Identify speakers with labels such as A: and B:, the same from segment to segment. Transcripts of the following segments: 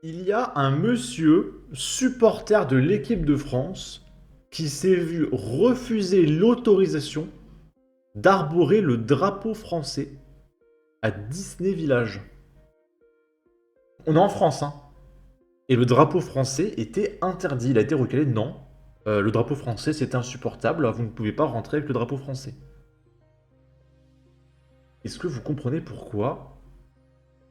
A: Il y a un monsieur, supporter de l'équipe de France, qui s'est vu refuser l'autorisation d'arborer le drapeau français à Disney Village. On est en France, hein. Et le drapeau français était interdit. Il a été recalé. Non, le drapeau français c'est insupportable. Vous ne pouvez pas rentrer avec le drapeau français. Est-ce que vous comprenez pourquoi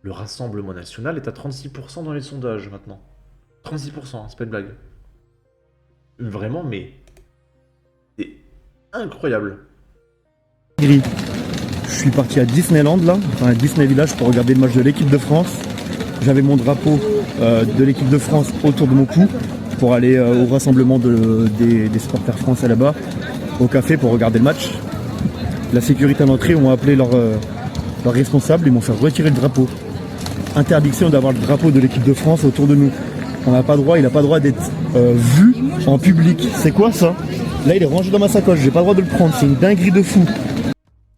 A: le Rassemblement National est à 36% dans les sondages maintenant? 36%, hein, c'est pas une blague. Vraiment, mais c'est incroyable.
B: Gris. Je suis parti à Disneyland là, enfin à Disney Village pour regarder le match de l'équipe de France. J'avais mon drapeau de l'équipe de France autour de mon cou pour aller au rassemblement des supporters français là-bas, au café pour regarder le match. La sécurité à l'entrée ont appelé leur responsable, ils m'ont fait retirer le drapeau. Interdiction d'avoir le drapeau de l'équipe de France autour de nous. On n'a pas droit, il n'a pas droit d'être vu en public. C'est quoi ça? Là il est rangé dans ma sacoche, j'ai pas le droit de le prendre, c'est une dinguerie de fou.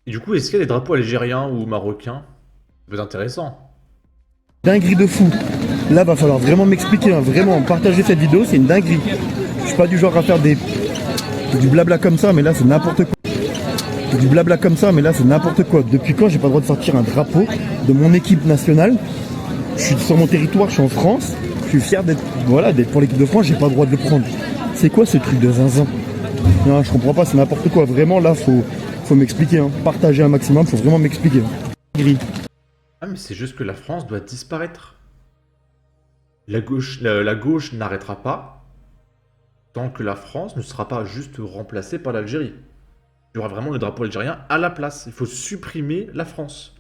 A: Et du coup, est-ce qu'il y a des drapeaux algériens ou marocains? Ça peut être intéressant.
B: Dinguerie de fou. Là va falloir vraiment m'expliquer, hein, vraiment partager cette vidéo, c'est une dinguerie. Je suis pas du genre à faire du blabla comme ça, mais là c'est n'importe quoi. Du blabla comme ça, mais là c'est n'importe quoi. Depuis quand j'ai pas le droit de sortir un drapeau de mon équipe nationale? Je suis sur mon territoire, je suis en France, je suis fier d'être pour l'équipe de France, j'ai pas le droit de le prendre. C'est quoi ce truc de zinzin? Non, je comprends pas, c'est n'importe quoi. Vraiment là faut m'expliquer, hein. Partager un maximum, faut vraiment m'expliquer. Gris.
A: Ah, mais c'est juste que la France doit disparaître. La gauche n'arrêtera pas tant que la France ne sera pas juste remplacée par l'Algérie. Il y aura vraiment le drapeau algérien à la place. Il faut supprimer la France.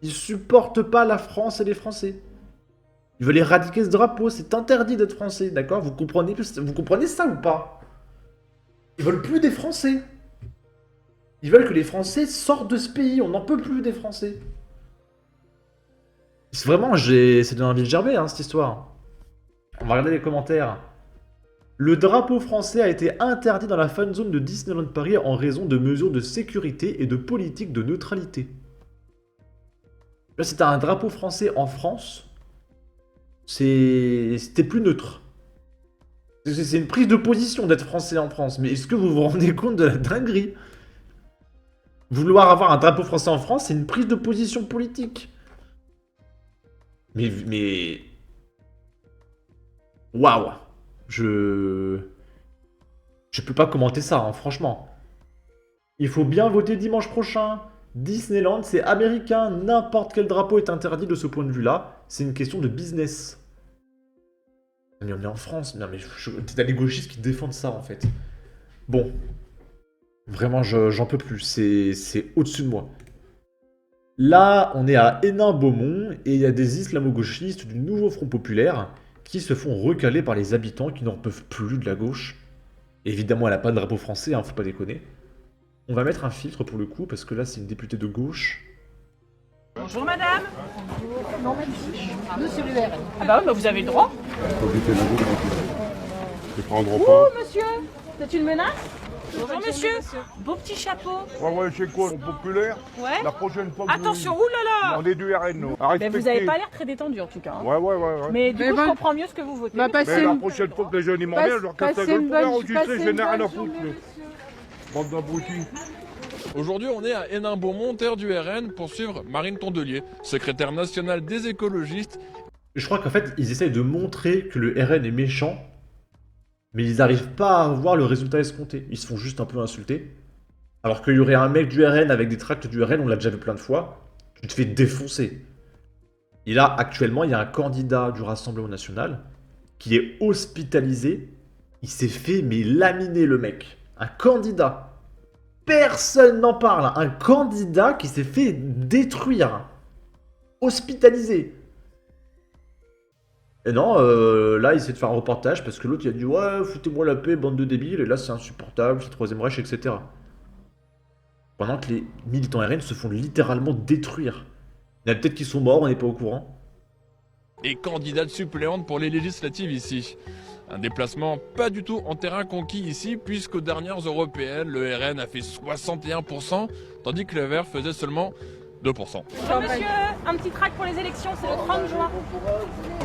A: Ils supportent pas la France et les Français. Ils veulent éradiquer ce drapeau. C'est interdit d'être français, d'accord? Vous comprenez ça ou pas? Ils veulent plus des Français. Ils veulent que les Français sortent de ce pays. On n'en peut plus des Français. C'est vraiment, c'est donné envie de gerber, hein, cette histoire. On va regarder les commentaires. Le drapeau français a été interdit dans la fan zone de Disneyland Paris en raison de mesures de sécurité et de politique de neutralité. Là, c'était un drapeau français en France. C'était plus neutre. C'est une prise de position d'être français en France. Mais est-ce que vous vous rendez compte de la dinguerie? Vouloir avoir un drapeau français en France, c'est une prise de position politique. Mais... Waouh! Je peux pas commenter ça, hein, franchement. Il faut bien voter dimanche prochain. Disneyland, c'est américain. N'importe quel drapeau est interdit de ce point de vue-là. C'est une question de business. Mais on est en France. Non, mais t'as les gauchistes qui défendent ça, en fait. Bon. Vraiment, j'en peux plus. C'est au-dessus de moi. Là, on est à Hénin-Beaumont et il y a des islamo-gauchistes du nouveau Front Populaire qui se font recaler par les habitants qui n'en peuvent plus de la gauche. Évidemment, elle n'a pas de drapeau français, hein, faut pas déconner. On va mettre un filtre pour le coup, parce que là, c'est une députée de gauche.
C: Bonjour madame.
D: Non, merci. Nous, sur l'URL.
C: Ah bah oui, bah vous avez le droit.
E: Ils prendront
C: Oh
E: pas.
C: monsieur, c'est une menace? Bonjour monsieur. Beau petit chapeau.
E: Ouais, c'est quoi, le populaire?
C: Ouais.
E: La prochaine fois que
C: Attention, oulala.
E: on est du RN, nous. À
C: Mais vous
E: respecter.
C: avez pas l'air très détendu en tout cas. Hein.
E: Ouais.
C: Mais du
D: Mais
C: coup,
D: bon.
C: je comprends mieux ce que vous votez.
D: Bah,
E: Mais
D: passez
E: la
D: une-
E: prochaine fois que les jeunes ils m'en viennent, je leur casse la
D: passez
E: gueule
D: une
E: pour leur
D: bonne-
E: enregistrer,
D: passez
E: je
D: une
E: n'ai rien à
D: bonne
E: foutre.
D: journée,
E: Bande d'abrutis.
F: Aujourd'hui, on est à Hénin-Beaumont, terre du RN, pour suivre Marine Tondelier, secrétaire nationale des écologistes.
A: Je crois qu'en fait, ils essayent de montrer que le RN est méchant, mais ils n'arrivent pas à voir le résultat escompté. Ils se font juste un peu insulter. Alors qu'il y aurait un mec du RN avec des tracts du RN, on l'a déjà vu plein de fois, tu te fais défoncer. Et là, actuellement, il y a un candidat du Rassemblement National qui est hospitalisé. Il s'est fait, mais laminer le mec. Un candidat. Personne n'en parle. Un candidat qui s'est fait détruire. Hospitalisé. Et non, là, il essaie de faire un reportage parce que l'autre, il a dit « Ouais, foutez-moi la paix, bande de débiles. » Et là, c'est insupportable, c'est Troisième Reich, etc. Pendant que les militants RN se font littéralement détruire. Il y en a peut-être qui sont morts, on n'est pas au courant.
G: Et candidate suppléante pour les législatives ici. Un déplacement pas du tout en terrain conquis ici, puisqu'aux dernières européennes, le RN a fait 61%, tandis que le Vert faisait seulement 2%.
C: Bonjour monsieur, un petit tract pour les élections, c'est le 30 juin.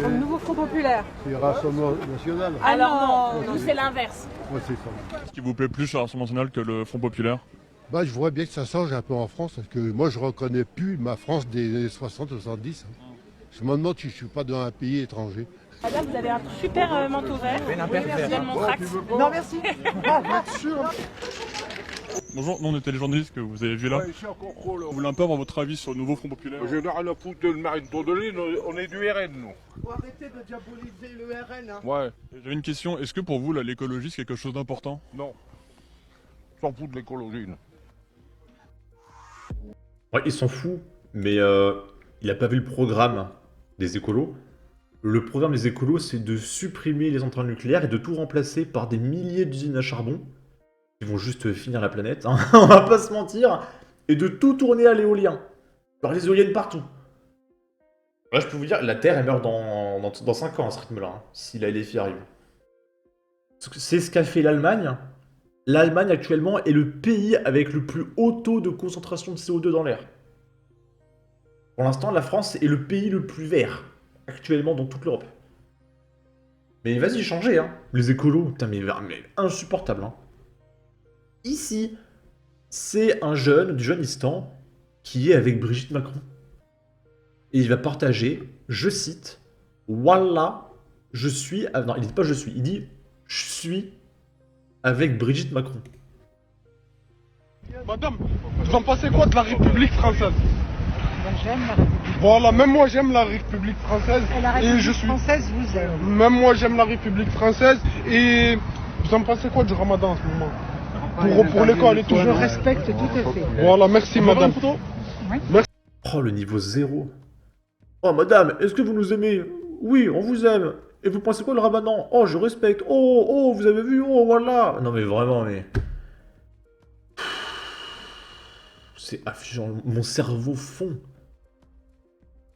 C: Comme nouveau Front Populaire.
H: C'est Rassemblement National.
C: Alors non, nous c'est l'inverse.
H: Ouais, c'est ça.
G: Qu'est-ce qui vous plaît plus le Rassemblement national que le Front populaire?
H: Bah, je vois bien que ça change un peu en France, parce que moi, je reconnais plus ma France des années 60-70. Je me demande si je suis pas dans un pays étranger.
C: Madame, vous avez un super manteau vert. Je donne mon tract.
D: Non, merci.
G: Bonjour, nous on était les journalistes que vous avez vus là.
E: Ouais, ici encore trop, là.
G: Vous voulez un peu avoir votre avis sur le nouveau Front populaire?
E: Je n'ai rien à foutre de Marine Tondelier, on est du RN, nous.
I: Faut arrêter de diaboliser le RN. Hein.
E: Ouais,
G: J'avais une question, est-ce que pour vous l'écologie c'est quelque chose d'important?
E: non. S'en fout de l'écologie, non.
A: Ouais, il s'en fout, mais il a pas vu le programme des écolos. Le programme des écolos, c'est de supprimer les centrales nucléaires et de tout remplacer par des milliers d'usines à charbon qui vont juste finir la planète, hein, on va pas se mentir, et de tout tourner à l'éolien. Alors les éoliennes partout. Là, je peux vous dire, la Terre, elle meurt dans 5 ans à ce rythme-là, hein, si la LFI arrive. C'est ce qu'a fait l'Allemagne. L'Allemagne, actuellement, est le pays avec le plus haut taux de concentration de CO2 dans l'air. Pour l'instant, la France est le pays le plus vert, actuellement, dans toute l'Europe. Mais vas-y, changez, hein. Les écolos, putain, mais insupportable, hein. Ici, c'est un jeune du Jeunistan qui est avec Brigitte Macron. Et il va partager, je cite, Wallah, je suis... Ah, non, il dit pas je suis, il dit je suis avec Brigitte Macron.
J: Madame, vous en pensez quoi de la République française?
D: J'aime la République.
J: Voilà, même moi j'aime la République française.
D: Et la République française vous aime.
J: Même moi j'aime la République française. Et vous en pensez quoi du ramadan en ce moment? Pour l'école et tout.
D: Je respecte tout à fait.
J: Voilà, merci madame.
A: Oh, le niveau 0. Oh, madame, est-ce que vous nous aimez? Oui, on vous aime. Et vous pensez quoi le ramadan? Oh, je respecte. Oh, vous avez vu? Oh, voilà. Non, mais vraiment, mais... C'est affligeant. Mon cerveau fond.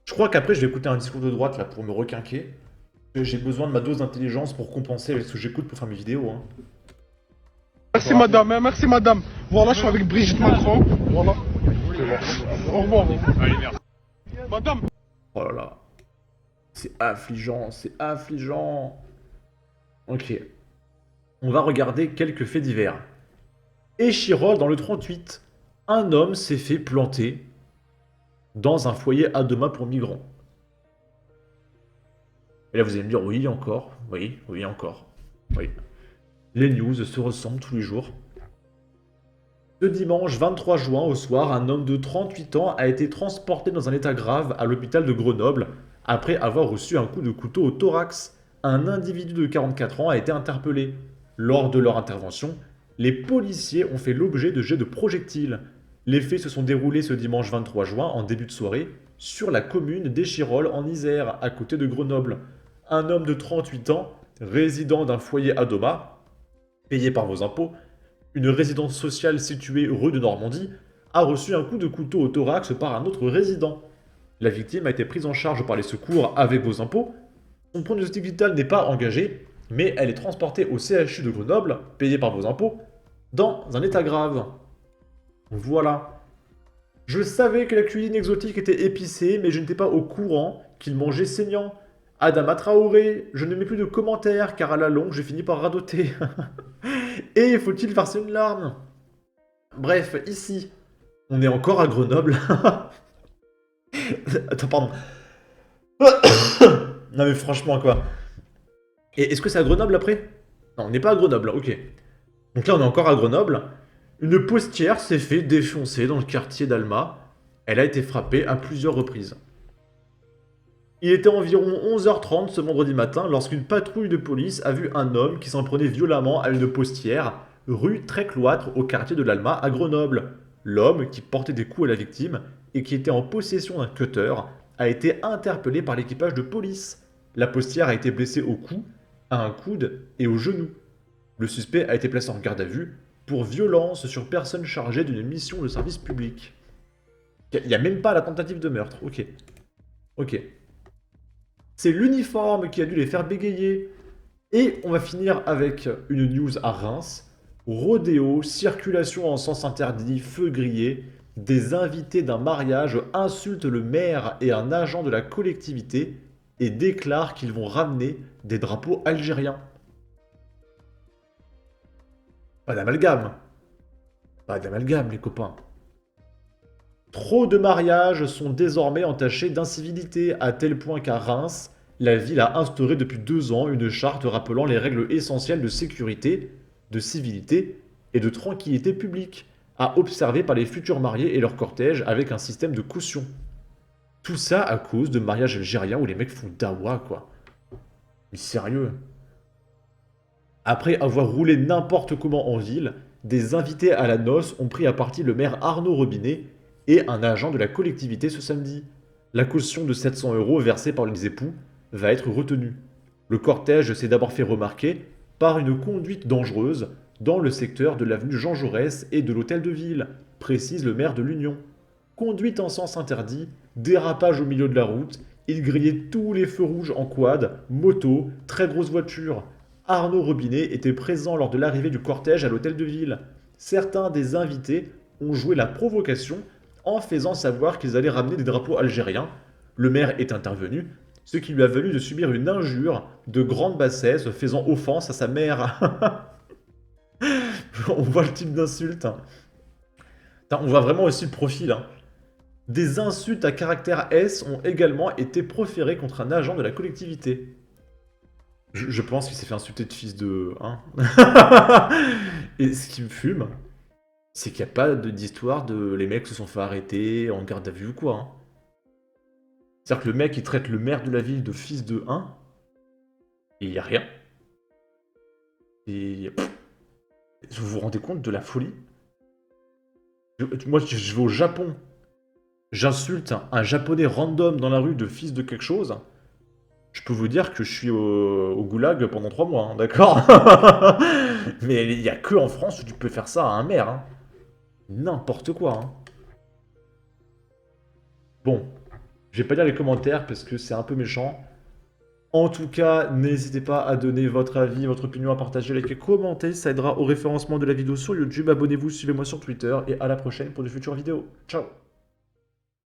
A: Je crois qu'après, je vais écouter un discours de droite, là, pour me requinquer. J'ai besoin de ma dose d'intelligence pour compenser avec ce que j'écoute pour faire mes vidéos, hein.
J: Merci madame, hein, merci madame. Voilà, je suis avec Brigitte Macron. Voilà. Au revoir.
G: Allez, merci.
J: Madame.
A: Oh là là. C'est affligeant, c'est affligeant. Ok. On va regarder quelques faits divers. Échirol, dans le 38, un homme s'est fait planter dans un foyer à 2 mâts pour migrants. Et là, vous allez me dire, oui, encore. Oui, encore. Oui. Les news se ressemblent tous les jours. Ce dimanche 23 juin au soir, un homme de 38 ans a été transporté dans un état grave à l'hôpital de Grenoble après avoir reçu un coup de couteau au thorax. Un individu de 44 ans a été interpellé. Lors de leur intervention, les policiers ont fait l'objet de jets de projectiles. Les faits se sont déroulés ce dimanche 23 juin en début de soirée sur la commune d'Échirol en Isère, à côté de Grenoble. Un homme de 38 ans, résident d'un foyer à 2 mâts, payé par vos impôts, une résidence sociale située rue de Normandie, a reçu un coup de couteau au thorax par un autre résident. La victime a été prise en charge par les secours avec vos impôts. Son pronostic vital n'est pas engagé, mais elle est transportée au CHU de Grenoble, payé par vos impôts, dans un état grave. Voilà. Je savais que la cuisine exotique était épicée, mais je n'étais pas au courant qu'il mangeait saignant. Adama Traoré, je ne mets plus de commentaires car à la longue j'ai fini par radoter. Et faut-il verser une larme? Bref, ici, on est encore à Grenoble. Attends, pardon. Non mais franchement quoi. Et est-ce que c'est à Grenoble après? Non, on n'est pas à Grenoble, ok. Donc là on est encore à Grenoble. Une postière s'est fait défoncer dans le quartier d'Alma. Elle a été frappée à plusieurs reprises. Il était environ 11h30 ce vendredi matin lorsqu'une patrouille de police a vu un homme qui s'en prenait violemment à une postière, rue Très-Cloître, au quartier de l'Alma, à Grenoble. L'homme, qui portait des coups à la victime et qui était en possession d'un cutter, a été interpellé par l'équipage de police. La postière a été blessée au cou, à un coude et au genou. Le suspect a été placé en garde à vue pour violence sur personne chargée d'une mission de service public. Il n'y a même pas la tentative de meurtre, ok. Ok. C'est l'uniforme qui a dû les faire bégayer. Et on va finir avec une news à Reims. Rodéo, circulation en sens interdit, feu grillé. Des invités d'un mariage insultent le maire et un agent de la collectivité et déclarent qu'ils vont ramener des drapeaux algériens. Pas d'amalgame. Pas d'amalgame, les copains. Trop de mariages sont désormais entachés d'incivilité, à tel point qu'à Reims, la ville a instauré depuis 2 ans une charte rappelant les règles essentielles de sécurité, de civilité et de tranquillité publique, à observer par les futurs mariés et leurs cortèges avec un système de caution. Tout ça à cause de mariages algériens où les mecs font dawa, quoi. Mais sérieux. Après avoir roulé n'importe comment en ville, des invités à la noce ont pris à partie le maire Arnaud Robinet et un agent de la collectivité ce samedi. La caution de 700 € versée par les époux va être retenue. Le cortège s'est d'abord fait remarquer par une conduite dangereuse dans le secteur de l'avenue Jean Jaurès et de l'hôtel de ville, précise le maire de l'Union. Conduite en sens interdit, dérapage au milieu de la route, il grillait tous les feux rouges en quad, moto, très grosse voiture. Arnaud Robinet était présent lors de l'arrivée du cortège à l'hôtel de ville. Certains des invités ont joué la provocation en faisant savoir qu'ils allaient ramener des drapeaux algériens. Le maire est intervenu, ce qui lui a valu de subir une injure de grande bassesse faisant offense à sa mère. On voit le type d'insulte. On voit vraiment aussi le profil. Hein. Des insultes à caractère S ont également été proférées contre un agent de la collectivité. Je pense qu'il s'est fait insulter de fils de... Hein. Et ce qui me fume, c'est qu'il n'y a pas d'histoire de les mecs se sont fait arrêter en garde à vue ou quoi. Hein. C'est-à-dire que le mec, il traite le maire de la ville de fils de 1, et il n'y a rien. Et... vous vous rendez compte de la folie? Moi, je vais au Japon. J'insulte un japonais random dans la rue de fils de quelque chose. Je peux vous dire que je suis au goulag pendant 3 mois, hein, d'accord? Mais il n'y a que en France où tu peux faire ça à un maire. Hein. N'importe quoi. Hein. Bon, je vais pas lire les commentaires parce que c'est un peu méchant. En tout cas, n'hésitez pas à donner votre avis, votre opinion, à partager, liker, commenter. Ça aidera au référencement de la vidéo sur YouTube. Abonnez-vous, suivez-moi sur Twitter et à la prochaine pour de futures vidéos. Ciao!